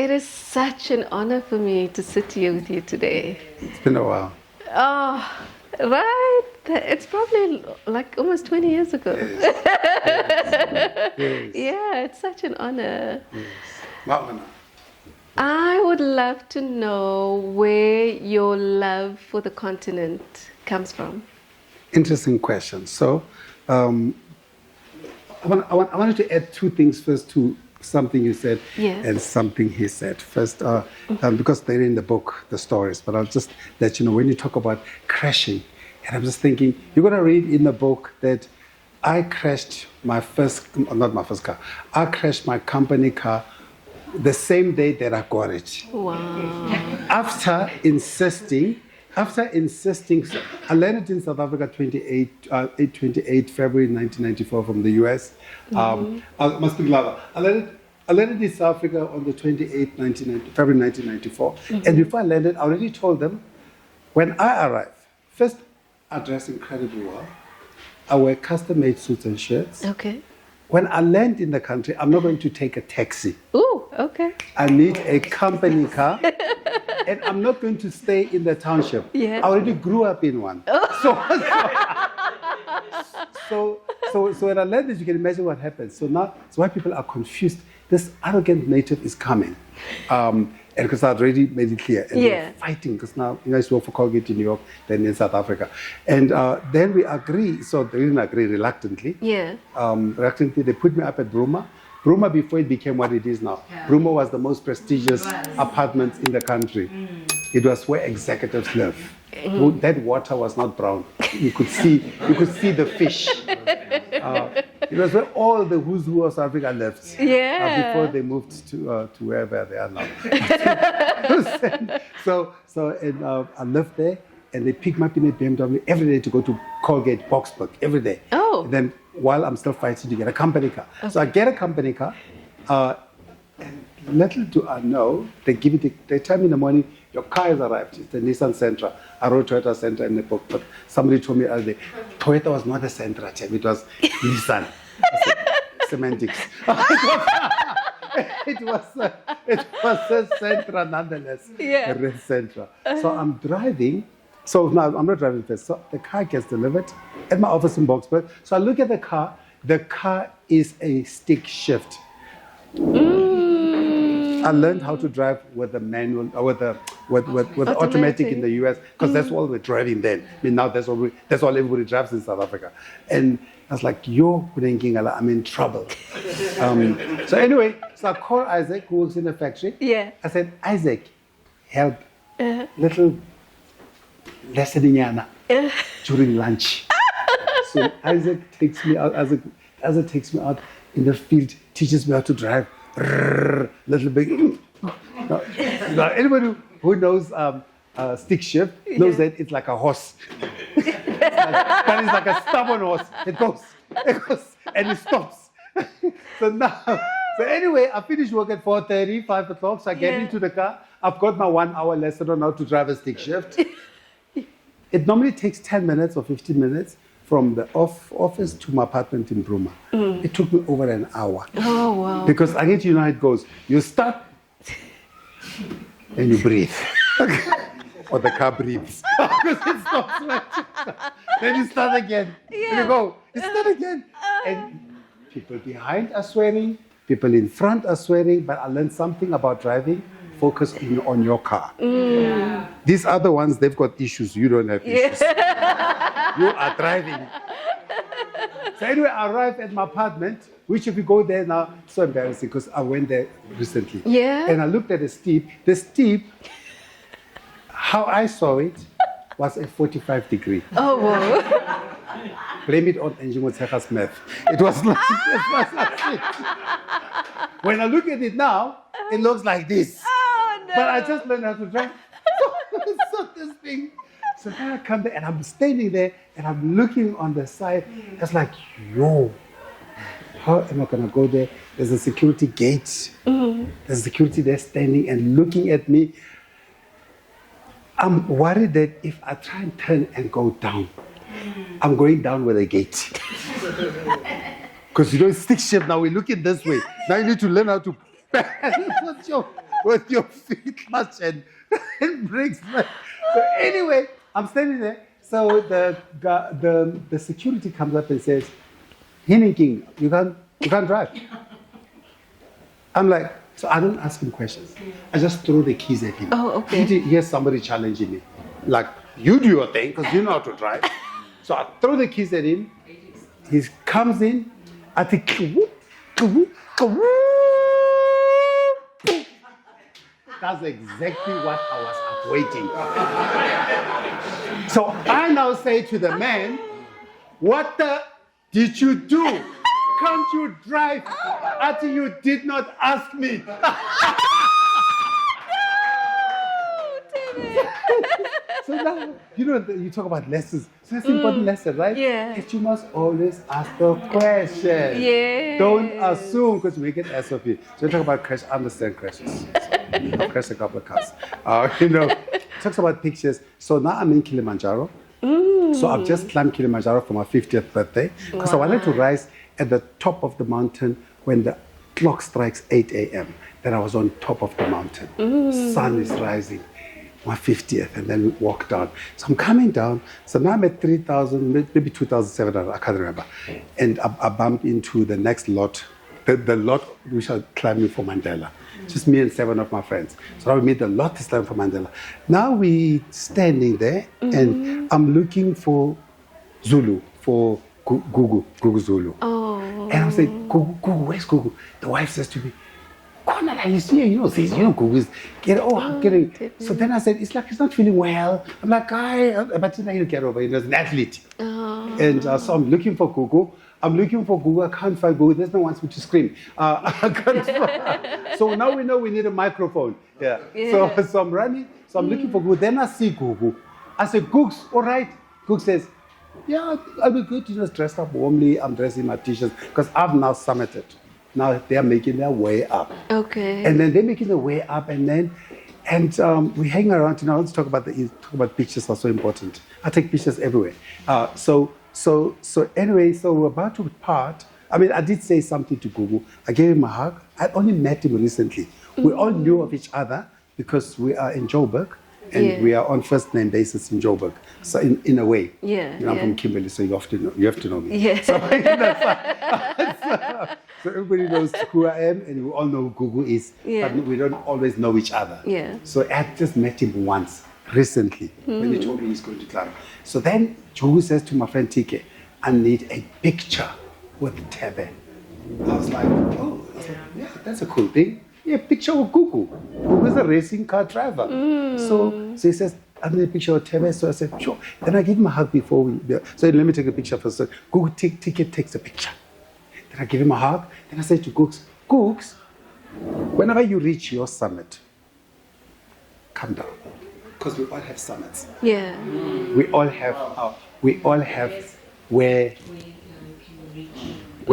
it is such an honor for me to sit here with you today. It's been a while. Oh, right. It's probably like almost 20 years ago. Yes. Yeah, it's such an honor. Yes. What honor? I would love to know where your love for the continent comes from. Interesting question. So, I wanted to add two things first to something you said Yes. and something he said. First, because they're in the book, the stories, but I'll just let you know when you talk about crashing, and I'm just thinking, you're going to read in the book that I crashed not my first car, I crashed my company car the same day that I got it. Wow. After insisting, I landed in South Africa 28 February 1994 from the US. I must be louder. I landed in South Africa on the 28th February 1994. And before I landed, I already told them, when I arrive, first, I dress incredibly well. I wear custom-made suits and shirts. Okay. When I land in the country, I'm not going to take a taxi. Ooh, okay. I need a company car, and I'm not going to stay in the township. Yeah. I already grew up in one. So when I landed, you can imagine what happened. So now, that's why people are confused. This arrogant native is coming. And because I'd already made it clear. And they're fighting, because now, I used to work for Colgate in New York, then in South Africa. And then we agree, so they didn't agree reluctantly. Yeah. Reluctantly, they put me up at Bruma. Bruma, before it became what it is now. Yeah. Bruma was the most prestigious apartment in the country. It was where executives live. That water was not brown. You could see the fish. It was where all the who's who of South Africa lived. Yeah. Before they moved to wherever they are now. I lived there, and they picked me up in a BMW every day to go to Colgate, Boxburg, every day. Oh. And then while I'm still fighting to get a company car. Okay. So I get a company car, and little do I know, they tell me in the morning, your car has arrived. It's the Nissan Sentra. I wrote Toyota Sentra in the book, but somebody told me the other day, Toyota was not a Sentra, it was Nissan. Semantics. It was a Sentra nonetheless. Yeah. A red Sentra. So I'm driving. So now I'm not driving first. So the car gets delivered at my office in Boxburg. So I look at the car. The car is a stick shift. I learned how to drive with the manual, with the automatic in the US, because that's all we're driving then. I mean, now that's all everybody drives in South Africa. And I was like, I'm in trouble. So anyway, so I called Isaac, who works in the factory. Yeah. I said, Isaac, help. Little lesson during lunch. So Isaac takes me out. Isaac takes me out in the field, teaches me how to drive. Little bit. Now, anybody who knows stick shift knows that it's like a horse. But it's like a stubborn horse. It goes, and it stops. So anyway, I finished work at 4:30, 5 o'clock. So I get into the car. I've got my 1 hour lesson on how to drive a stick shift. It normally takes 10 minutes or 15 minutes from the office to my apartment in Bruma. It took me over an hour. Oh, wow. Because I get you know how it goes. You start and you breathe. Or the car breathes. Because it stops. Then you start again. Yeah. And you go. You start again. And people behind are swearing. People in front are swearing. But I learned something about driving. Focus on your car. These other ones, they've got issues. You don't have issues. You are driving. So anyway, I arrived at my apartment, which if you go there now, it's so embarrassing because I went there recently. Yeah. And I looked at the steep. The steep, how I saw it, was a 45 degree. Oh, wow. Blame it on Njimotsega's math. It was like it. When I look at it now, it looks like this. Oh, no. But I just learned how to drive. So this thing. So then I come there and I'm standing there and I'm looking on the side. It's like, how am I going to go there? There's a security gate. There's security there standing and looking at me. I'm worried that if I try and turn and go down, I'm going down with a gate. Because it's stick shape now, we're looking this way. Now you need to learn how to with your feet clutch and brakes. So anyway, I'm standing there. So the security comes up and says, "Healing King, you can't drive." I'm like, so I don't ask him questions. I just throw the keys at him. Oh, okay. He hears somebody challenging me, like, "You do your thing because you know how to drive." So I throw the keys at him. He comes in. I think, that's exactly what I was awaiting. So I now say to the man, "What the did you do? Can't you drive until you did not ask me?" So now, you talk about lessons. So that's an important lesson, right? Yeah. That you must always ask the question. Yeah. Don't assume, because we get ass of you. So you talk about crash, I understand crashes. I've crashed a couple of cars. Talks about pictures. So now I'm in Kilimanjaro. So I've just climbed Kilimanjaro for my 50th birthday. Because I wanted to rise at the top of the mountain when the clock strikes 8 a.m. Then I was on top of the mountain. Sun is rising. My 50th, and then we walk down. So I'm coming down. So now I'm at 3,000, maybe 2,700, I can't remember. And I bump into the next lot, the lot which are climbing for Mandela. Just me and 7 of my friends. So now we meet the lot this time for Mandela. Now we standing there, and I'm looking for Zulu, for Gugu Zulu. Oh. And I'm saying, Gugu, where's Gugu? The wife says to me, "You see, Gugu is getting." So then I said, "It's like he's not feeling well." I'm like, but he'll get over. He was an athlete. Oh. And so I'm looking for Gugu. I can't find Gugu. There's no one wants me to scream. I can't find. So now we know we need a microphone. Yeah. So I'm running. So I'm looking for Gugu. Then I see Gugu. I said, "Googs, all right." Goog says, "Yeah, I'll be good. Just dressed up warmly. I'm dressing my t-shirts because I've now summited. Now they're making their way up." Okay. And then they're making their way up, and we hang around. Let's talk about pictures are so important. I take pictures everywhere. So anyway, so we're about to part. I mean, I did say something to Gugu. I gave him a hug. I only met him recently. We all knew of each other because we are in Joburg. And we are on first name basis in Joburg. So in a way, I'm from Kimberley, so you have to know me. Yeah. So everybody knows who I am, and we all know who Gugu is, but we don't always know each other. Yeah. So I just met him once recently when he told me he's going to climb. So then Gugu says to my friend TK, "I need a picture with Thebe." I was like, yeah, that's a cool thing. Yeah, picture of Gugu. Gugu is a racing car driver. So he says, "I need a picture of Thebe." So I said, "Sure." Then I give him a hug before we. So let me take a picture first. So Gugu takes a picture. Then I give him a hug. Then I say to Googs, whenever you reach your summit, come down, because we all have summits. Yeah. We all have where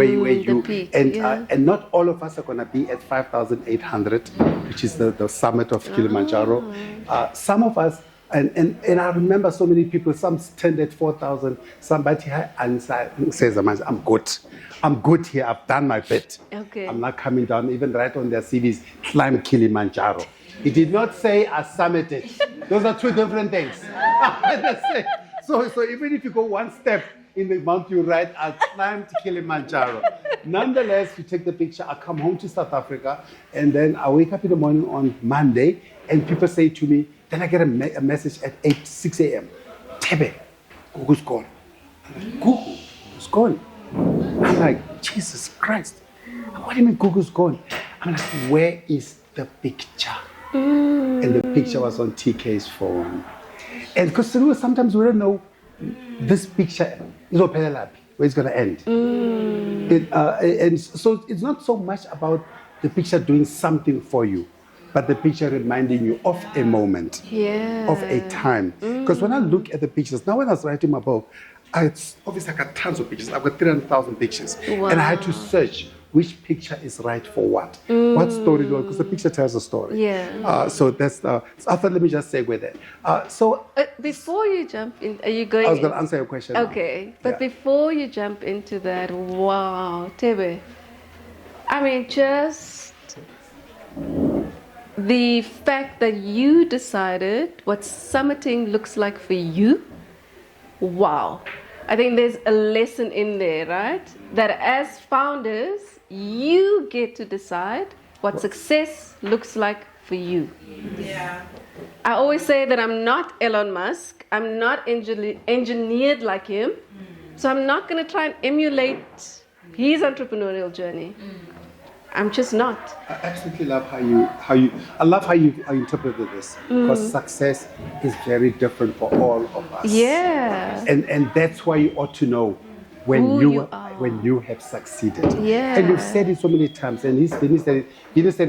you peak, and not all of us are going to be at 5,800, which is the summit of Kilimanjaro. Some of us, and I remember so many people. Some stand at 4,000. Somebody says, I'm good here. I've done my bit. Okay. I'm not coming down." Even right on their CVs, climb Kilimanjaro. He did not say I summited. Those are two different things. So even if you go one step in the mount you ride, I climbed Kilimanjaro. Nonetheless, you take the picture. I come home to South Africa, and then I wake up in the morning on Monday, and people say to me, then I get a message at 6 a.m. "Thebe, Gugu's gone." I'm like, "Gugu is gone?" I'm like, "Jesus Christ. What do you mean Gugu's gone?" I'm like, "Where is the picture?" And the picture was on TK's phone. And because sometimes we don't know this picture is where it's going to end. And so it's not so much about the picture doing something for you, but the picture reminding you of a moment, of a time. Because when I look at the pictures, now when I was writing my book, obviously I got tons of pictures. I've got 300,000 pictures. Wow. And I had to search which picture is right for what. What story, because the picture tells a story. Yeah. So that's, so I thought, let me just segue there. Before you jump in, are you going? I was going to answer your question. Okay, but before you jump into that, wow, Thebe, I mean, just the fact that you decided what summiting looks like for you, wow. I think there's a lesson in there, right? That as founders, you get to decide what success looks like for you. Yeah. I always say that I'm not Elon Musk. I'm not engineered like him. So I'm not going to try and emulate his entrepreneurial journey. I'm just not. I absolutely love I love how you interpreted this, because success is very different for all of us. Yeah. And that's why you ought to know when Who you are. when you have succeeded. Yeah. And you've said it so many times, and he said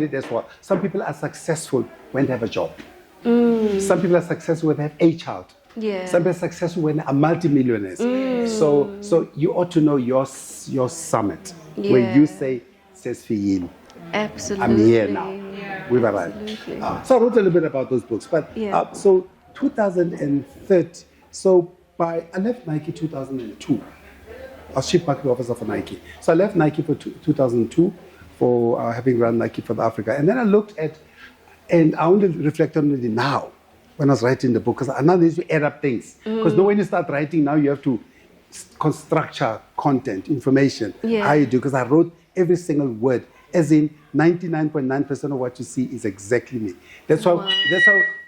it as well. Some people are successful when they have a job. Some people are successful when they have a child. Yeah. Some people are successful when they are multimillionaires. So you ought to know your summit. When Yeah. you say, says Fiyin, Absolutely. I'm here now. Yeah. We've arrived. Absolutely. So I wrote a little bit about those books. But Yeah. so 2030, I left Nike 2002. I was chief marketing officer for Nike. So I left Nike for 2002 for having run Nike for Africa. And then I looked at, and I only reflect on it now when I was writing the book, because I now need to add up things. Because when you start writing now, you have to structure content, information, Yeah. how you do, because I wrote every single word, as in 99.9% of what you see is exactly me. That's how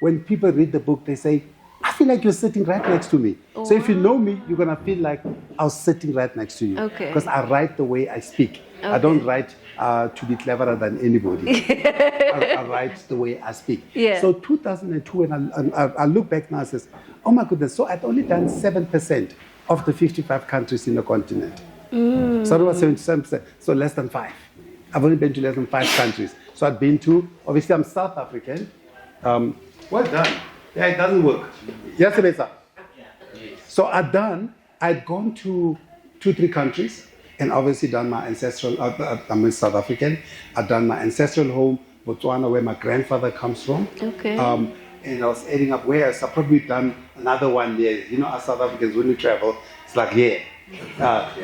when people read the book, they say, I feel like you're sitting right next to me. So if you know me, you're going to feel like I was sitting right next to you. Okay. Because I write the way I speak. I don't write to be cleverer than anybody. I write the way I speak. Yeah. So 2002, when I look back now and says, oh my goodness, so I'd only done 7% of the 55 countries in the continent. So that was 77%, so less than 5. I've only been to less than 5 countries. So I've been to, obviously I'm South African. Well done. Yeah, it doesn't work. Yes, Teresa? So I'd gone to 2-3 countries, and obviously done my ancestral, I'm a South African. I'd done my ancestral home, Botswana, where my grandfather comes from. Okay. And I was adding up where I've probably done another one there. You know, as South Africans, when we travel, it's like, yeah.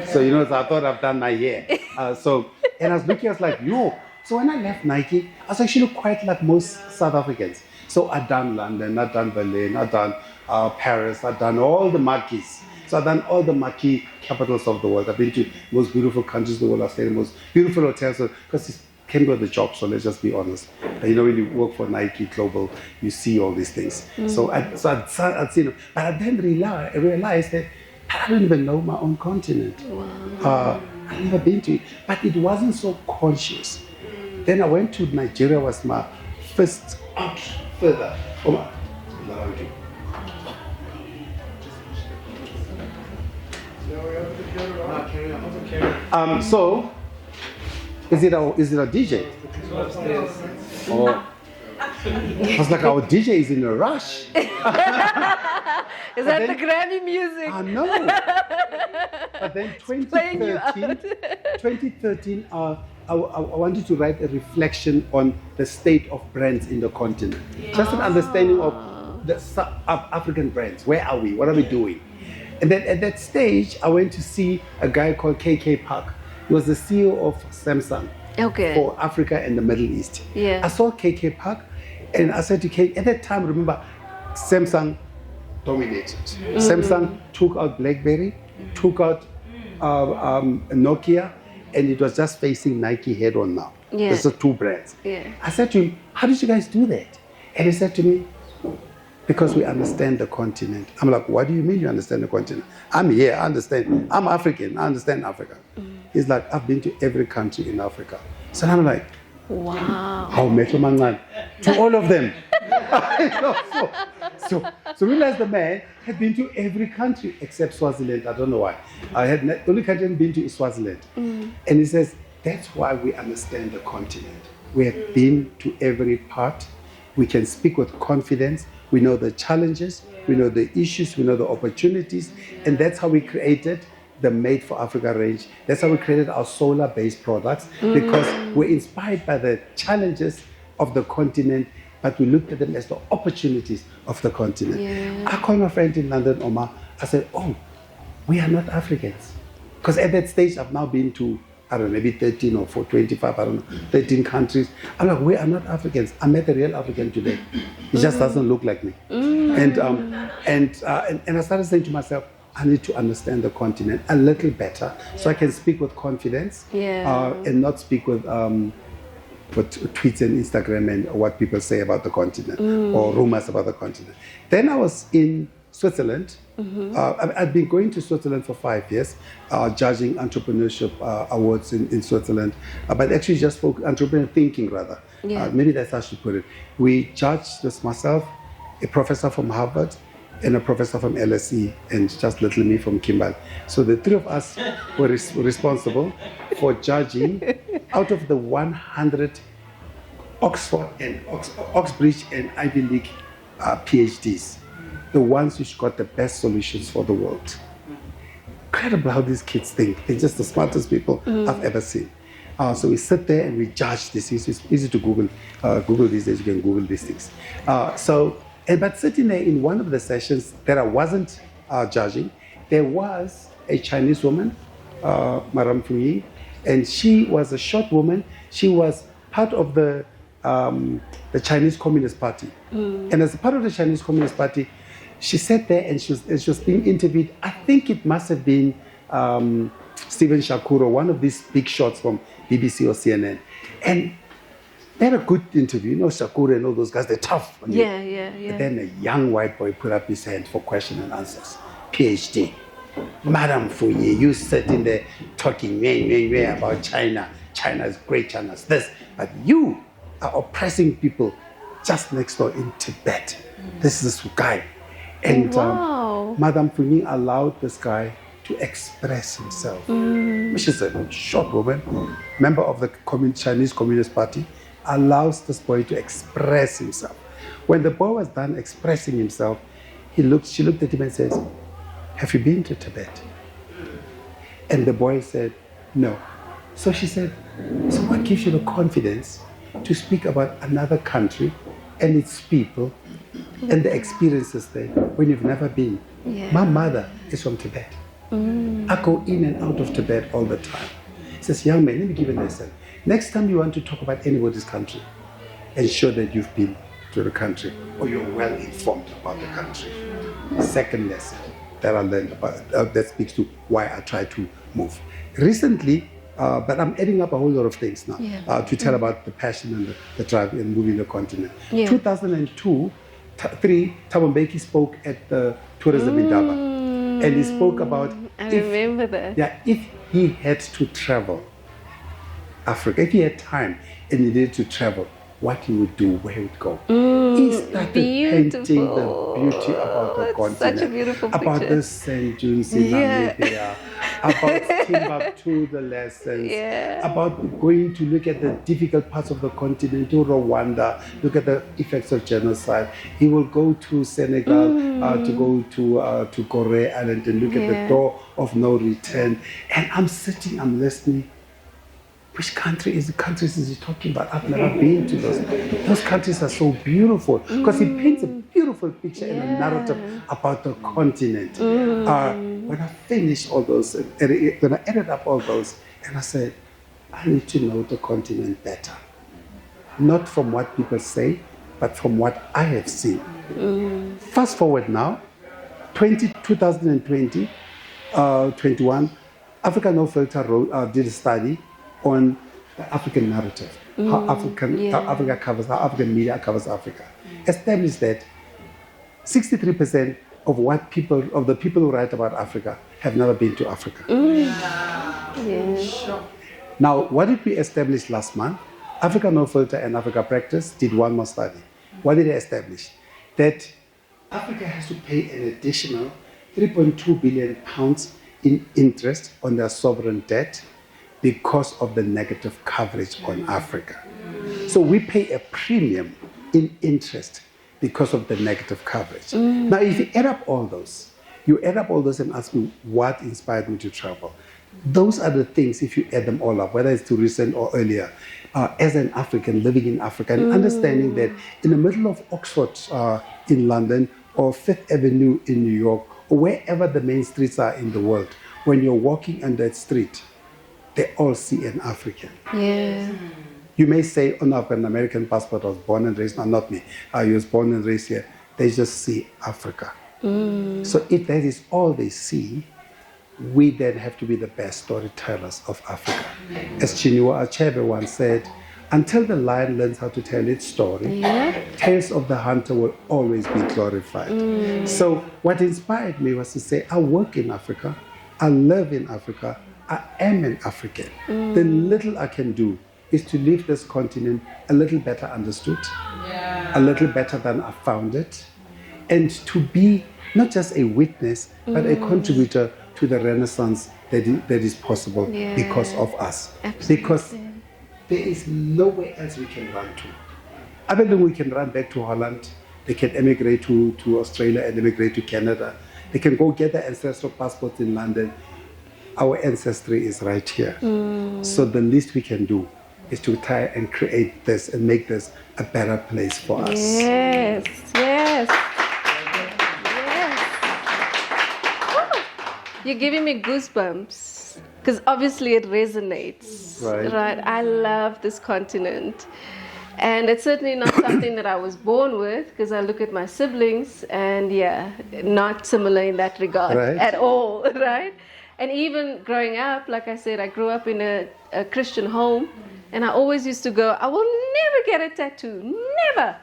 So, so I thought I've done my year. And I was looking, I was like, yo. So when I left Nike, I was actually quite like most South Africans. So I'd done London, I'd done Berlin, I'd done Paris, I'd done all the marquees. So I've done all the marquee capitals of the world. I've been to the most beautiful countries in the world. I've stayed in the most beautiful hotels, because it came with the job, so let's just be honest. When you work for Nike Global, you see all these things. So I'd seen them. But I then realized that I don't even know my own continent. Wow. I've never been to it, but it wasn't so conscious. Then I went to Nigeria, was my first out further. So, is it a DJ? Oh, I was like, our DJ is in a rush. Is that the Grammy music? I know. But then 2013, I wanted to write a reflection on the state of brands in the continent. Just an understanding of the African brands. Where are we? What are we doing? And then at that stage, I went to see a guy called KK Park. He was the CEO of Samsung for Africa and the Middle East. Yeah. I saw KK Park, and I said to KK, at that time, remember, Samsung dominated. Samsung took out BlackBerry, took out Nokia, and it was just facing Nike head on now. Yeah. Those are 2 brands. Yeah. I said to him, how did you guys do that? And he said to me, because we understand the continent. I'm like, what do you mean you understand the continent? I'm here, I understand. I'm African, I understand Africa. He's like, I've been to every country in Africa. So I'm like, wow. how Metro Mangan? To all of them. So realize the man had been to every country except Swaziland. I don't know why. The only country I've been to is Swaziland. And he says, that's why we understand the continent. We have been to every part. We can speak with confidence. We know the challenges. We know the issues. We know the opportunities. And that's how we created the Made for Africa range. That's how we created our solar-based products, because we're inspired by the challenges of the continent, but we looked at them as the opportunities of the continent. Yeah. I called my friend in London, Omar. I said, oh, we are not Africans. Because at that stage, I've now been to I don't know, maybe 13 or 25, I don't know, 13 countries. I'm like, we are not Africans. I met a real African today. He just doesn't look like me. And I started saying to myself, I need to understand the continent a little better so I can speak with confidence and not speak with tweets and Instagram and what people say about the continent or rumors about the continent. Then I was in Switzerland. I've been going to Switzerland for 5 years, judging entrepreneurship awards in Switzerland, but actually just for entrepreneur thinking rather. Maybe that's how I should put it. We judged this myself, a professor from Harvard, and a professor from LSE, and just little me from Kimball. So the three of us were responsible for judging out of the 100 Oxford and Oxbridge and Ivy League PhDs, the ones which got the best solutions for the world. Incredible how these kids think. They're just the smartest people I've ever seen. So we sit there and we judge this. It's easy to Google. Google these days, you can Google these things. But sitting there in one of the sessions that I wasn't judging, there was a Chinese woman, Madame Fui, and she was a short woman. She was part of the Chinese Communist Party. And as a part of the Chinese Communist Party, she sat there and she was being interviewed. I think it must have been Stephen Shakuro, one of these big shots from BBC or CNN. And they had a good interview. You know, Shakuro and all those guys, they're tough. Yeah. And then a young white boy put up his hand for question and answers. PhD. Madam Fouye, you sitting there talking about China. China is great, China's this. But you are oppressing people just next door in Tibet. This is this guy. And Madame Fouye allowed this guy to express himself. Which is a short woman, member of the Chinese Communist Party, allows this boy to express himself. When the boy was done expressing himself, she looked at him and says, have you been to Tibet? And the boy said, no. So she said, so what gives you the confidence to speak about another country and its people and the experiences there when you've never been? My mother is from Tibet. I go in and out of Tibet all the time. He says, young man, let me give you a lesson. Next time you want to talk about anybody's country, ensure that you've been to the country or you're well informed about the country. Second lesson that I learned about, that speaks to why I try to move. Recently, but I'm adding up a whole lot of things now to tell about the passion and the drive in moving the continent. 2002, 3, Thabo Mbeki spoke at the Tourism Indaba, and he spoke about if he had to travel Africa, if he had time and he needed to travel, what he would do, where he would go. He started painting the beauty about the continent, such a beautiful about picture. the sand dunes in Namibia, about Timbuktu, the lessons, about going to look at the difficult parts of the continent, to Rwanda, look at the effects of genocide. He will go to Senegal to go to Gorée Island and look at the door of no return. And I'm sitting, I'm listening. Which countries is he talking about? I've never been to those. Those countries are so beautiful because he paints a beautiful picture and a narrative about the continent. When I finished all those, when I added up all those, and I said, I need to know the continent better. Not from what people say, but from what I have seen. Fast forward now, 2020, 21, Africa No Filter did a study on the African narrative, how Africa covers, how African media covers Africa. Established that 63% of the people who write about Africa have never been to Africa. Now, what did we establish last month? Africa No Filter and Africa Practice did one more study. What did they establish? That Africa has to pay an additional 3.2 billion pounds in interest on their sovereign debt because of the negative coverage on Africa. So we pay a premium in interest because of the negative coverage. Now, if you add up all those, and ask me what inspired me to travel. Those are the things, if you add them all up, whether it's too recent or earlier, as an African living in Africa and understanding that in the middle of Oxford in London or Fifth Avenue in New York or wherever the main streets are in the world, when you're walking on that street, they all see an African. Yeah. You may say, oh no, I've got an American passport, I was born and raised, no, not me. I was born and raised here. They just see Africa. So if that is all they see, we then have to be the best storytellers of Africa. As Chinua Achebe once said, until the lion learns how to tell its story, tales of the hunter will always be glorified. So what inspired me was to say, I work in Africa, I live in Africa, I am an African. The little I can do is to leave this continent a little better understood, a little better than I found it, and to be not just a witness, but a contributor to the renaissance that is possible because of us. Absolutely. Because there is nowhere else we can run to. Other than we can run back to Holland, they can emigrate to Australia and emigrate to Canada. They can go get their ancestral passports in London. Our ancestry is right here. So the least we can do is to try and create this and make this a better place for us. Yes, yes. You're giving me goosebumps because obviously it resonates. Right. I love this continent. And it's certainly not something that I was born with because I look at my siblings and not similar in that regard at all, right? And even growing up, like I said, I grew up in a Christian home and I always used to go, I will never get a tattoo, never.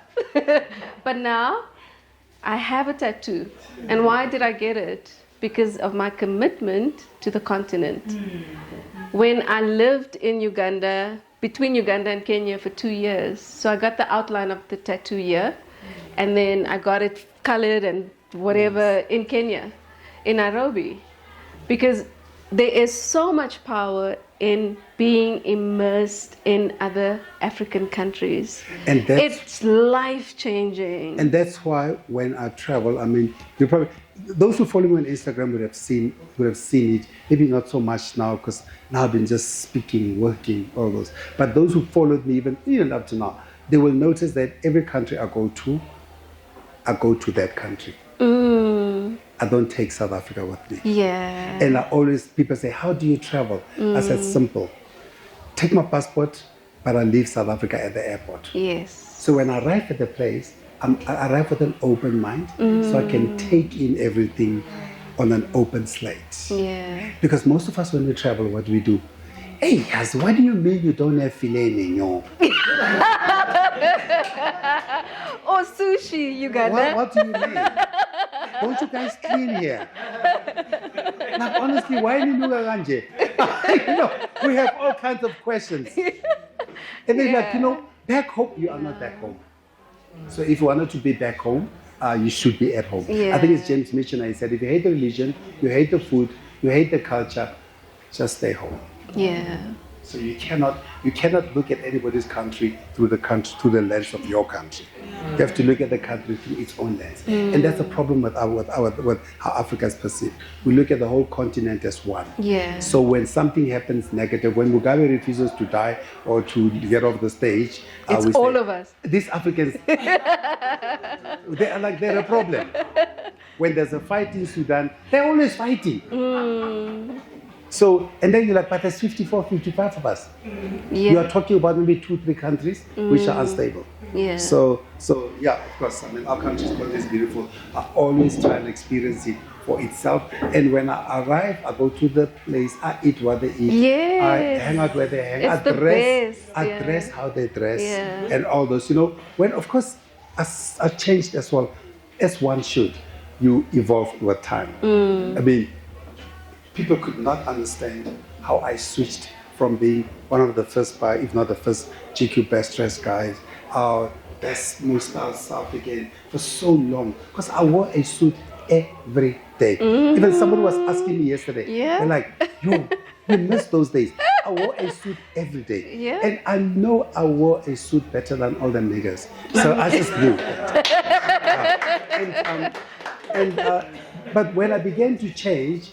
But now I have a tattoo. And why did I get it? Because of my commitment to the continent. When I lived in Uganda, between Uganda and Kenya for 2 years, so I got the outline of the tattoo here, and then I got it colored and whatever in Kenya, in Nairobi, because there is so much power in being immersed in other African countries. And it's life-changing. And that's why when I travel, I mean, you probably, those who follow me on Instagram would have seen it. Maybe not so much now because now I've been just speaking, working, all those. But those who followed me even up to now, they will notice that every country I go to that country. I don't take South Africa with me. Yeah. And people say, how do you travel? I said, simple. Take my passport, but I leave South Africa at the airport. Yes. So when I arrive at the place, I arrive with an open mind, so I can take in everything on an open slate. Yeah. Because most of us, when we travel, what do we do? Hey, Yaz, what do you mean you don't have filet mignon? Or sushi, Uganda. What do you mean? Don't you guys clean here? Like, honestly, why are you doing we have all kinds of questions. And then, back home, you are not back home. So if you wanted to be back home, you should be at home. Yeah. I think it's James Michener. He said, if you hate the religion, you hate the food, you hate the culture, just stay home. Yeah. So you cannot look at anybody's country through the lens of your country. You have to look at the country through its own lens. And that's a problem with how Africa is perceived. We look at the whole continent as one. Yeah. So when something happens negative, when Mugabe refuses to die or to get off the stage, it's all of us. These Africans, they're a problem. When there's a fight in Sudan, they're always fighting. So, and then you're like, but there's 54, 55 of us. Yeah. You are talking about maybe 2-3 countries which are unstable. Yeah. So yeah, of course, I mean, our country is always beautiful. I always try and experience it for itself. And when I arrive, I go to the place, I eat what they eat. Yes. I hang out where they hang. It's I dress how they dress. Yeah. And all those, when, of course, I changed as well, as one should. You evolve with time. I mean, people could not understand how I switched from being one of the first, if not the first, GQ best dressed guys, best most South again for so long. Because I wore a suit every day. Even somebody was asking me yesterday, they're like, you miss those days. I wore a suit every day. Yeah. And I know I wore a suit better than all the niggas. So I just knew. But when I began to change,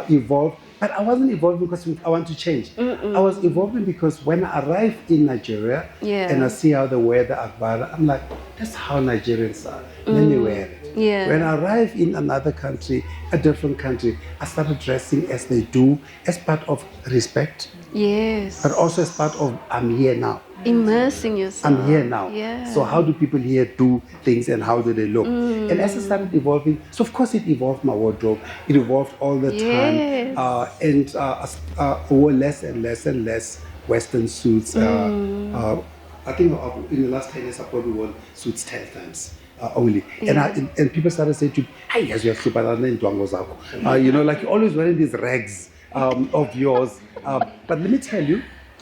evolve. But I wasn't evolving because I want to change. I was evolving because when I arrived in Nigeria and I see how the weather Agbara, I'm like, that's how Nigerians are. Let me wear it. Yeah. When I arrive in another country, a different country, I started dressing as they do, as part of respect, Yes. but also as part of I'm here now. Immersing yourself. I'm here now. Yeah. So how do people here do things and how do they look? And as I started evolving, so of course it evolved my wardrobe. It evolved all the Yes. time. I wore less and less and less Western suits. I think in the last 10 years I probably wore suits 10 times. Only. Yeah. And people started saying to me, hey, yes, you have super you know, like you're always wearing these rags of yours. But let me tell you,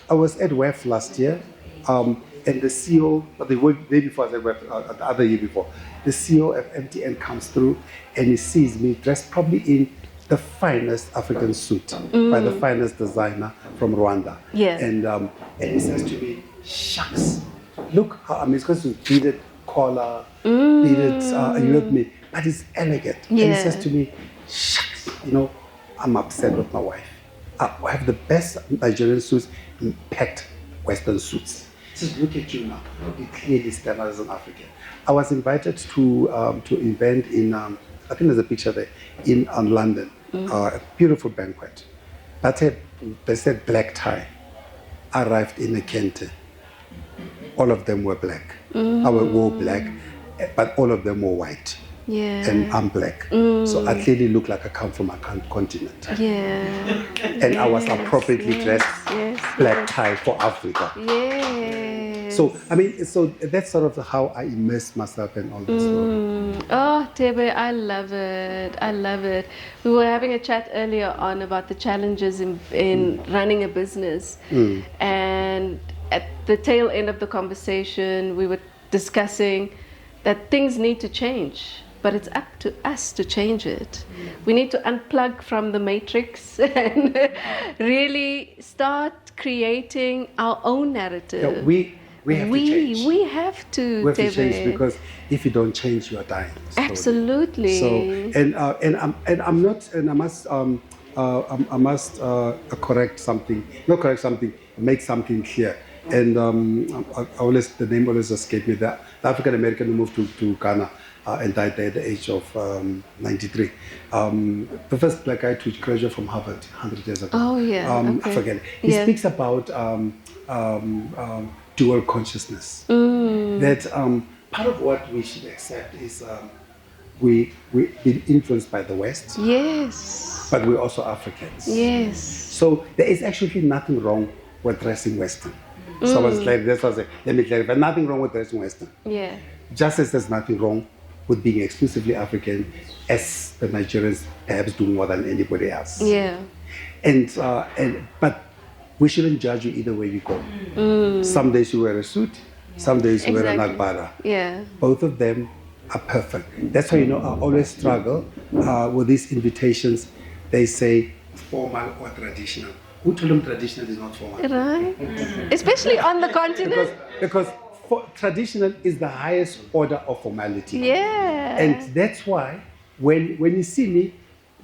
I was at WEF last year, and the CEO, the day before I was at WEF, the other year before, the CEO of MTN comes through and he sees me dressed probably in the finest African suit by the finest designer from Rwanda. Yeah. And he says to me, shucks, look how, it's because it's beaded collar, beaded, you with me, but it's elegant. Yeah. And he says to me, shucks, you know, I'm upset with my wife. I have the best Nigerian suits, packed Western suits. He says, look at you now. You clearly stand out as an African. I was invited to event in, I think there's a picture there, in London, a beautiful banquet. They said black tie. I arrived in a kente. All of them were black. I wore black, but all of them were white. Yeah. And I'm black. So I clearly look like I come from a continent. Yeah. And I was appropriately dressed, black tie for Africa. Yes. So, I mean, so that's sort of how I immerse myself in all this stuff. Oh, Thebe, I love it. I love it. We were having a chat earlier on about the challenges in running a business. And at the tail end of the conversation, we were discussing that things need to change, but it's up to us to change it. We need to unplug from the matrix and really start creating our own narrative. Yeah, we have to change. We have to. We have to Thebe. change, because if you don't change, you are dying. slowly. Absolutely. So, I'm not, and I must correct something, not correct something, make something clear. And the name always escaped me. The African American who moved to Ghana and died there at the age of 93. The first black guy to graduate from Harvard 100 years ago. Oh, yeah. I forget. He speaks about dual consciousness. That part of what we should accept is we've been influenced by the West. Yes. But we're also Africans. Yes. So there is actually nothing wrong with dressing Western. So I was like, that's what I said. Let me clarify. Nothing wrong with dressing Western. Yeah. Just as there's nothing wrong with being exclusively African, as the Nigerians perhaps do more than anybody else. Yeah. But we shouldn't judge you either way you go. Some days you wear a suit, some days you wear an agbada. Yeah. Both of them are perfect. That's why, I always struggle with these invitations. They say formal or traditional. Who told them traditional is not formal? Right. Especially on the continent. Because traditional is the highest order of formality. Yeah. And that's why when you see me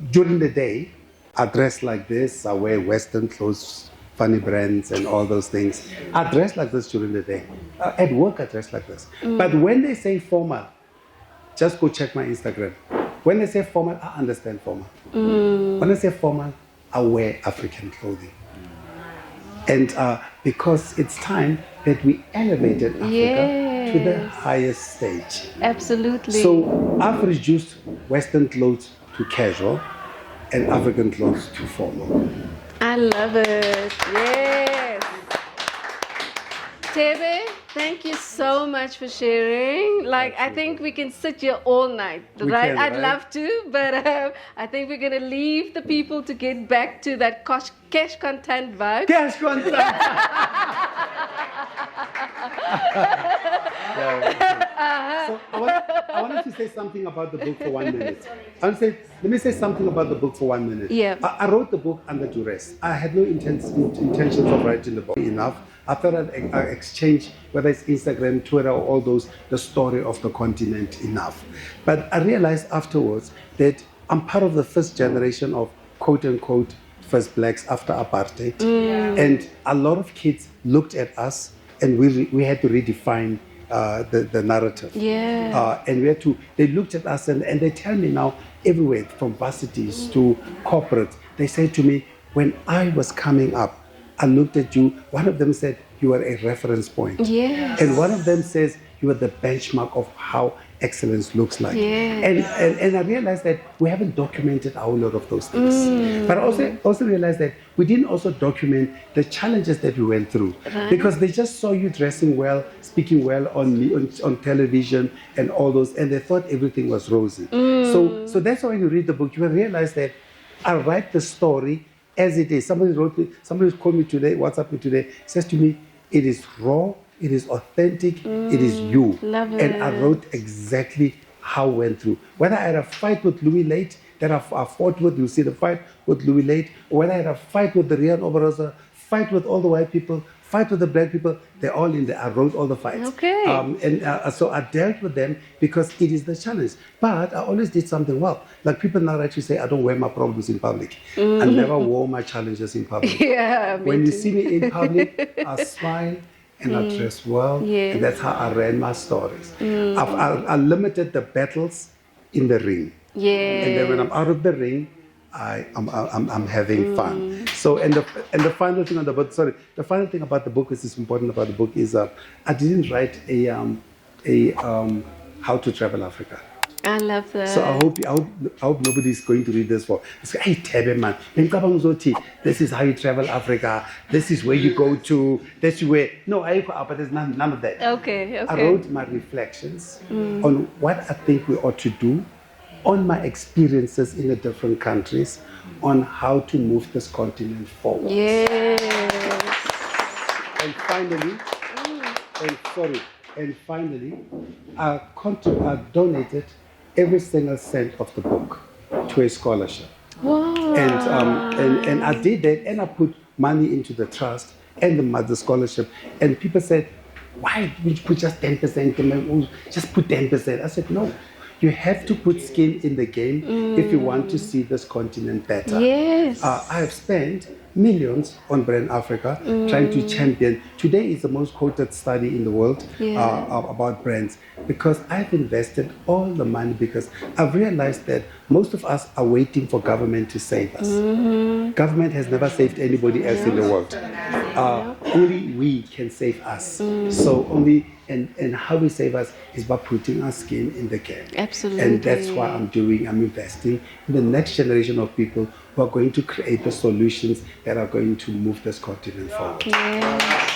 during the day, I dress like this, I wear Western clothes, funny brands and all those things. I dress like this during the day. At work, I dress like this. But when they say formal, just go check my Instagram. When they say formal, I understand formal. When they say formal, I wear African clothing. And because it's time that we elevated Africa to the highest stage. Absolutely. So I've reduced Western clothes to casual and African clothes to formal. I love it. Yes. Thebe, thank you so much for sharing. I think we can sit here all night, right? I'd love to, but I think we're going to leave the people to get back to that cash content vibe. Cash content! So I wanted to say something about the book for 1 minute. Let me say something about the book for 1 minute. Yeah. I wrote the book under duress. I had no intentions of writing the book enough. I thought I'd exchange, whether it's Instagram, Twitter, or all those, the story of the continent enough. But I realized afterwards that I'm part of the first generation of quote-unquote first blacks after apartheid. And a lot of kids looked at us and we had to redefine the narrative. Yeah. And we had to, they looked at us and they tell me now, everywhere from varsities to corporate, they say to me, when I was coming up, I looked at you, one of them said, you are a reference point. Yes. And one of them says, you are the benchmark of how excellence looks like. Yes. And I realized that we haven't documented a whole lot of those things. But I also realized that we didn't also document the challenges that we went through. Right. Because they just saw you dressing well, speaking well on television and all those, and they thought everything was rosy. So that's why when you read the book, you will realize that I write the story as it is. Somebody called me today, WhatsApp me today, says to me, it is raw, it is authentic, it is you. Love and it. I wrote exactly how I went through. Whether I had a fight with Louis Late, that I fought with, you see the fight with Louis Late, or whether I had a fight with the Rian Obarosa, fight with all the white people, fight with the black people, they're all in there. I wrote all the fights. Okay. So I dealt with them because it is the challenge. But I always did something well. Like people now actually say, I don't wear my problems in public. I never wore my challenges in public. Yeah, me When you too. see me in public, I smile and I dress well. Yes. And that's how I ran my stories. I limited the battles in the ring. Yeah. And then when I'm out of the ring, I'm having fun. So and the final thing on the book, the final thing about the book, which is important about the book, is I didn't write a how to travel Africa. I love that. So I hope nobody's going to read this for. It's like, hey, Thebe, man, this is how you travel Africa. This is where you go to. This is where. No, but there's none of that. Okay. I wrote my reflections on what I think we ought to do, on my experiences in the different countries, on how to move this continent forward. Yes. And finally, I donated every single cent of the book to a scholarship. Wow. And I did that, and I put money into the trust and the scholarship. And people said, why would you put just 10%? Just put 10%. I said, no. You have to put skin in the game if you want to see this continent better. Yes. I have spent millions on Brand Africa trying to champion. Today is the most quoted study in the world about brands, because I've invested all the money, because I've realized that most of us are waiting for government to save us. Government has never saved anybody else in the world. Only we can save us. So only and how we save us is by putting our skin in the game. Absolutely. And that's why I'm investing in the next generation of people who are going to create the solutions that are going to move this continent forward. Yeah.